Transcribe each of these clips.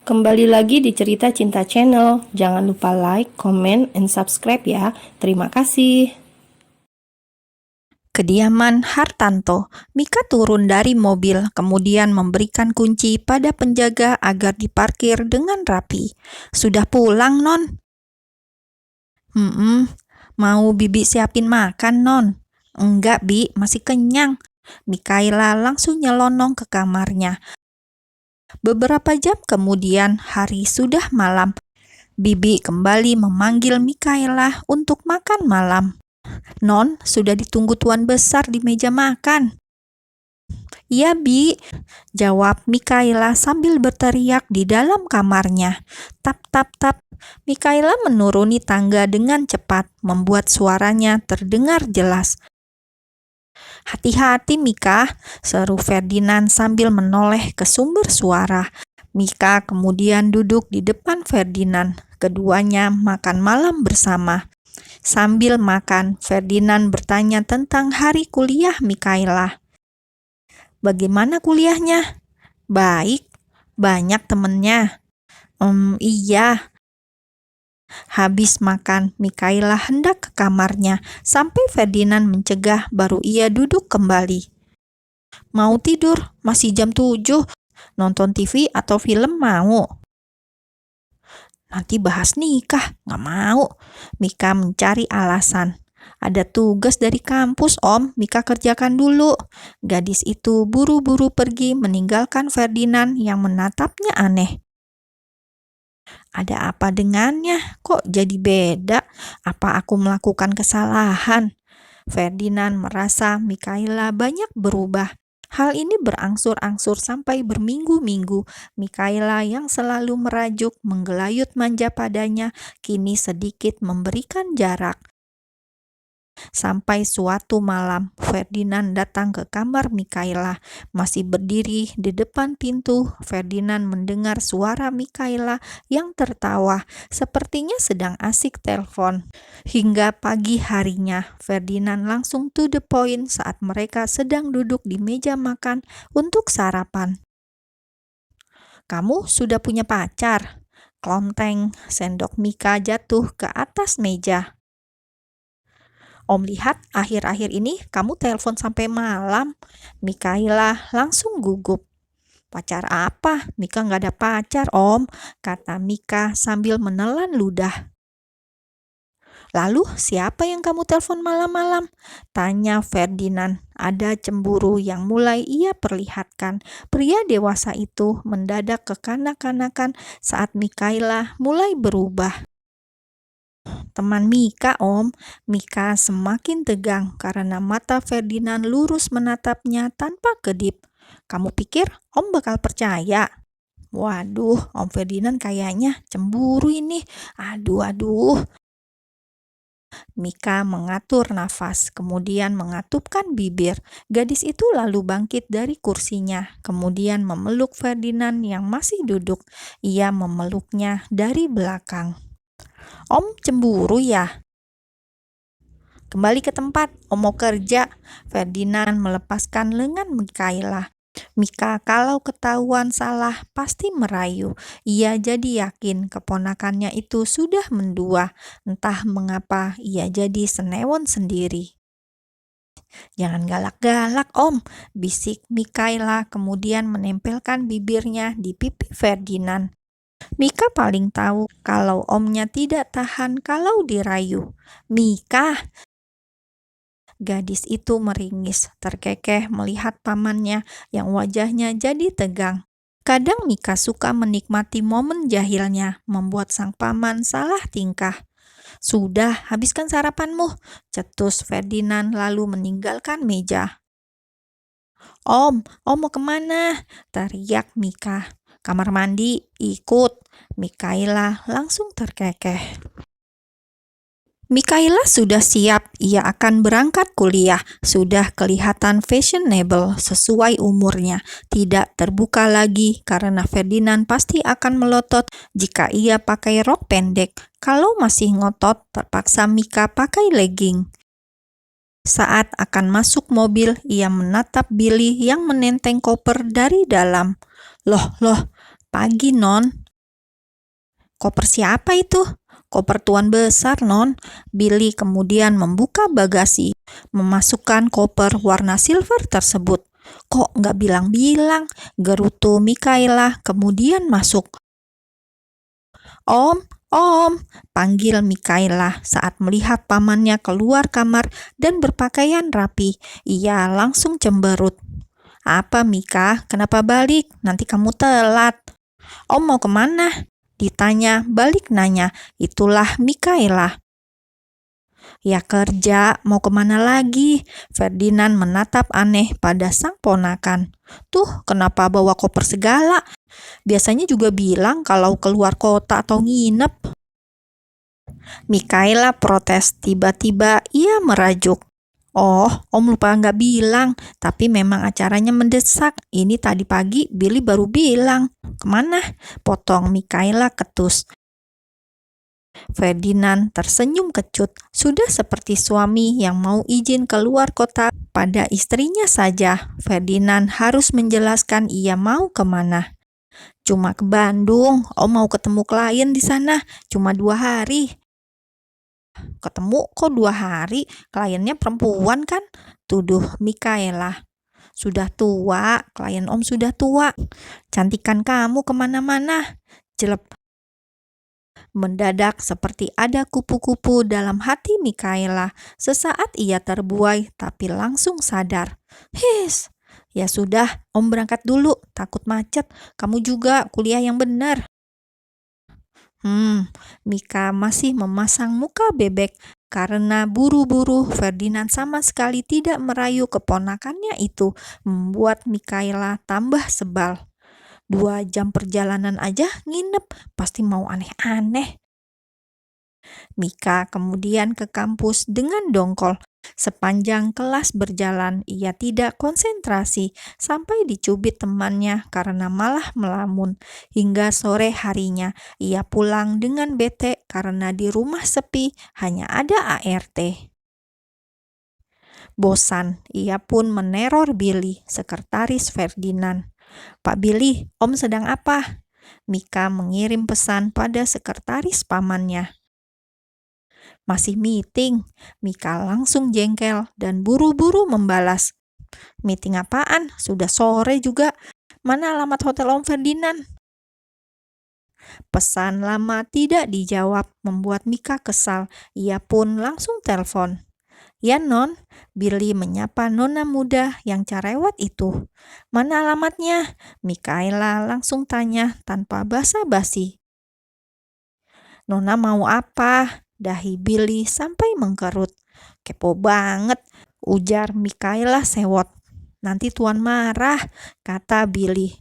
Kembali lagi di Cerita Cinta Channel. Jangan lupa like, comment, and subscribe ya. Terima kasih. Kediaman Hartanto. Mika turun dari mobil, kemudian memberikan kunci pada penjaga agar diparkir dengan rapi. "Sudah pulang, Non?" Mau Bibi siapin makan, Non?" "Enggak, Bi, masih kenyang." Mikaela langsung nyelonong ke kamarnya. Beberapa jam kemudian, hari sudah malam. Bibi kembali memanggil Mikaela untuk makan malam. "Non, sudah ditunggu tuan besar di meja makan." "Iya, Bi," jawab Mikaela sambil berteriak di dalam kamarnya. Tap, tap, tap. Mikaela menuruni tangga dengan cepat, membuat suaranya terdengar jelas. "Hati-hati, Mika," seru Ferdinand sambil menoleh ke sumber suara. Mika kemudian duduk di depan Ferdinand. Keduanya makan malam bersama. Sambil makan, Ferdinand bertanya tentang hari kuliah Mikaela. "Bagaimana kuliahnya?" "Baik, banyak temennya." Iya." Habis makan, Mikaela hendak ke kamarnya, sampai Ferdinand mencegah baru ia duduk kembali. "Mau tidur, masih jam 7. Nonton TV atau film mau?" "Nanti bahas nikah." "Nggak mau." Mika mencari alasan. "Ada tugas dari kampus, Om. Mika kerjakan dulu." Gadis itu buru-buru pergi meninggalkan Ferdinand yang menatapnya aneh. "Ada apa dengannya? Kok jadi beda? Apa aku melakukan kesalahan?" Ferdinand merasa Mikaela banyak berubah. Hal ini berangsur-angsur sampai berminggu-minggu. Mikaela yang selalu merajuk, menggelayut manja padanya, kini sedikit memberikan jarak. Sampai suatu malam, Ferdinand datang ke kamar Mikaela. Masih berdiri di depan pintu, Ferdinand mendengar suara Mikaela yang tertawa, sepertinya sedang asik telepon. Hingga pagi harinya, Ferdinand langsung to the point saat mereka sedang duduk di meja makan untuk sarapan. "Kamu sudah punya pacar?" Klonteng, sendok Mika jatuh ke atas meja. "Om lihat akhir-akhir ini kamu telepon sampai malam." Mikaela langsung gugup. "Pacar apa? Mika nggak ada pacar, Om," kata Mika sambil menelan ludah. "Lalu siapa yang kamu telepon malam-malam?" tanya Ferdinand. Ada cemburu yang mulai ia perlihatkan. Pria dewasa itu mendadak kekanak-kanakan saat Mikaela mulai berubah. "Teman Mika, Om." Mika semakin tegang karena mata Ferdinand lurus menatapnya tanpa kedip. "Kamu pikir Om bakal percaya?" "Waduh, Om Ferdinand kayaknya cemburu ini. Aduh." Mika mengatur nafas, kemudian mengatupkan bibir. Gadis itu lalu bangkit dari kursinya, kemudian memeluk Ferdinand yang masih duduk. Ia memeluknya dari belakang. "Om cemburu ya?" "Kembali ke tempat, Om mau kerja." Ferdinand melepaskan lengan Mikaela. Mika kalau ketahuan salah pasti merayu. Ia jadi yakin keponakannya itu sudah mendua. Entah mengapa ia jadi senewon sendiri. "Jangan galak-galak, Om," bisik Mikaela kemudian menempelkan bibirnya di pipi Ferdinand. Mika paling tahu kalau omnya tidak tahan kalau dirayu. "Mika!" Gadis itu meringis, terkekeh melihat pamannya yang wajahnya jadi tegang. Kadang Mika suka menikmati momen jahilnya, membuat sang paman salah tingkah. "Sudah, habiskan sarapanmu," cetus Ferdinand lalu meninggalkan meja. Om mau kemana?" teriak Mika. "Kamar mandi, ikut." Mikaela langsung terkekeh. Mikaela sudah siap, ia akan berangkat kuliah. Sudah kelihatan fashionable sesuai umurnya. Tidak terbuka lagi karena Ferdinand pasti akan melotot jika ia pakai rok pendek. Kalau masih ngotot, terpaksa Mika pakai legging. Saat akan masuk mobil, ia menatap Billy yang menenteng koper dari dalam. Loh, pagi, Non." Koper siapa itu? Koper tuan besar, Non. Billy kemudian membuka bagasi, memasukkan koper warna silver tersebut. Kok nggak bilang-bilang? Gerutu Mikaela kemudian masuk. Om, Om, panggil Mikaela saat melihat pamannya keluar kamar dan berpakaian rapi. Ia langsung cemberut. Apa Mika, kenapa balik? Nanti kamu telat. Om mau kemana? Ditanya, balik nanya. Itulah Mikaela. Ya kerja, mau kemana lagi? Ferdinand menatap aneh pada sang ponakan. Tuh, kenapa bawa koper segala? Biasanya juga bilang kalau keluar kota atau nginep. Mikaela protes. Tiba-tiba ia merajuk. Oh, Om lupa nggak bilang, tapi memang acaranya mendesak. Ini tadi pagi Billy baru bilang. Kemana? Potong Mikaela ketus. Ferdinand tersenyum kecut. Sudah seperti suami yang mau izin keluar kota pada istrinya saja. Ferdinand harus menjelaskan ia mau kemana. Cuma ke Bandung, Om mau ketemu klien di sana. Cuma 2 hari. Ketemu kok 2 hari? Kliennya perempuan kan? Tuduh Mikaela. Sudah tua, klien Om sudah tua. Cantikan kamu kemana-mana. Jelek. Mendadak seperti ada kupu-kupu dalam hati Mikaela. Sesaat ia terbuai tapi langsung sadar. His, ya sudah, Om berangkat dulu, takut macet. Kamu juga kuliah yang benar. Mika masih memasang muka bebek karena buru-buru. Ferdinand sama sekali tidak merayu keponakannya itu, membuat Mikaela tambah sebal. 2 jam perjalanan aja nginep, pasti mau aneh-aneh. Mika kemudian ke kampus dengan dongkol. Sepanjang kelas berjalan, ia tidak konsentrasi sampai dicubit temannya karena malah melamun. Hingga sore harinya, ia pulang dengan bete karena di rumah sepi, hanya ada ART. Bosan, ia pun meneror Billy, sekretaris Ferdinand. Pak Billy, Om sedang apa? Mika mengirim pesan pada sekretaris pamannya. Masih meeting. Mika langsung jengkel dan buru-buru membalas. Meeting apaan? Sudah sore juga. Mana alamat hotel Om Ferdinand? Pesan lama tidak dijawab, membuat Mika kesal. Ia pun langsung telepon. Ya Non, Billy menyapa nona muda yang cerewet itu. Mana alamatnya? Mikaela langsung tanya tanpa basa-basi. Nona mau apa? Dahi Billy sampai mengkerut. Kepo banget, ujar Mikaela sewot. Nanti tuan marah, kata Billy.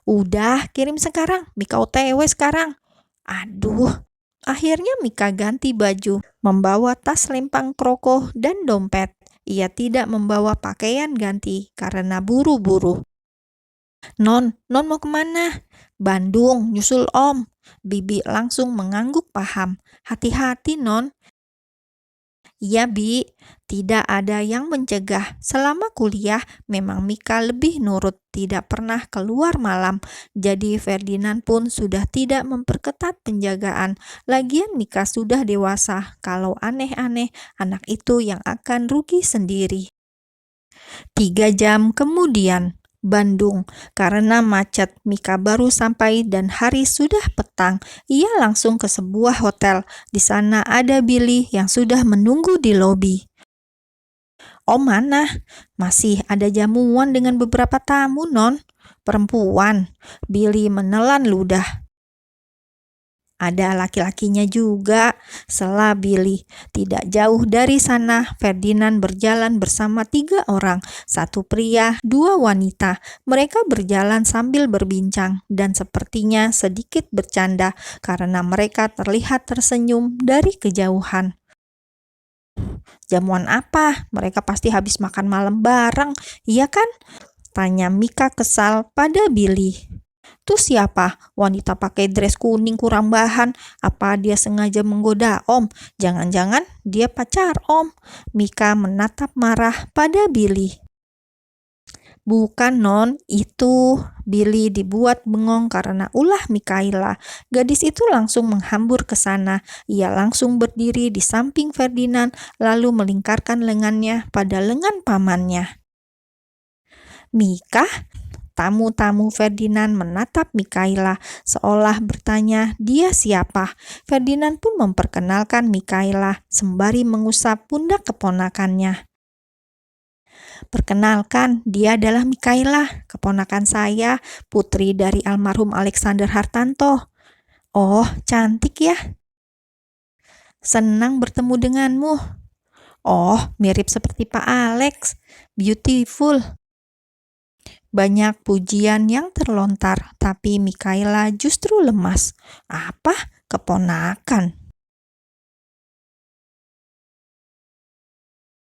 Udah, kirim sekarang. Mika OTW sekarang. Aduh. Akhirnya Mika ganti baju, membawa tas lempang kroko dan dompet. Ia tidak membawa pakaian ganti karena buru-buru. Non mau kemana? Bandung, nyusul Om. Bibi langsung mengangguk paham. Hati-hati Non. Iya Bi, tidak ada yang mencegah. Selama kuliah memang Mika lebih nurut, tidak pernah keluar malam. Jadi Ferdinand pun sudah tidak memperketat penjagaan. Lagian Mika sudah dewasa, kalau aneh-aneh anak itu yang akan rugi sendiri. 3 jam kemudian, Bandung. Karena macet, Mika baru sampai dan hari sudah petang. Ia langsung ke sebuah hotel. Di sana ada Billy yang sudah menunggu di lobi. Oh mana? Masih ada jamuan dengan beberapa tamu, Non. Perempuan. Billy menelan ludah. Ada laki-lakinya juga, sela Billy. Tidak jauh dari sana, Ferdinand berjalan bersama 3 orang, 1 pria, 2 wanita. Mereka berjalan sambil berbincang dan sepertinya sedikit bercanda karena mereka terlihat tersenyum dari kejauhan. Jamuan apa? Mereka pasti habis makan malam bareng, iya kan? Tanya Mika kesal pada Billy. Tuh siapa? Wanita pakai dress kuning kurang bahan. Apa dia sengaja menggoda Om? Jangan-jangan dia pacar Om. Mika menatap marah pada Billy. Bukan, Non, itu Billy dibuat bengong karena ulah Mikaela. Gadis itu langsung menghambur ke sana. Ia langsung berdiri di samping Ferdinand, lalu melingkarkan lengannya pada lengan pamannya. Mika, tamu-tamu Ferdinand menatap Mikaela seolah bertanya dia siapa. Ferdinand pun memperkenalkan Mikaela sembari mengusap pundak keponakannya. Perkenalkan, dia adalah Mikaela, keponakan saya, putri dari almarhum Alexander Hartanto. Oh, cantik ya. Senang bertemu denganmu. Oh, mirip seperti Pak Alex. Beautiful. Banyak pujian yang terlontar, tapi Mikaela justru lemas. Apa? Keponakan?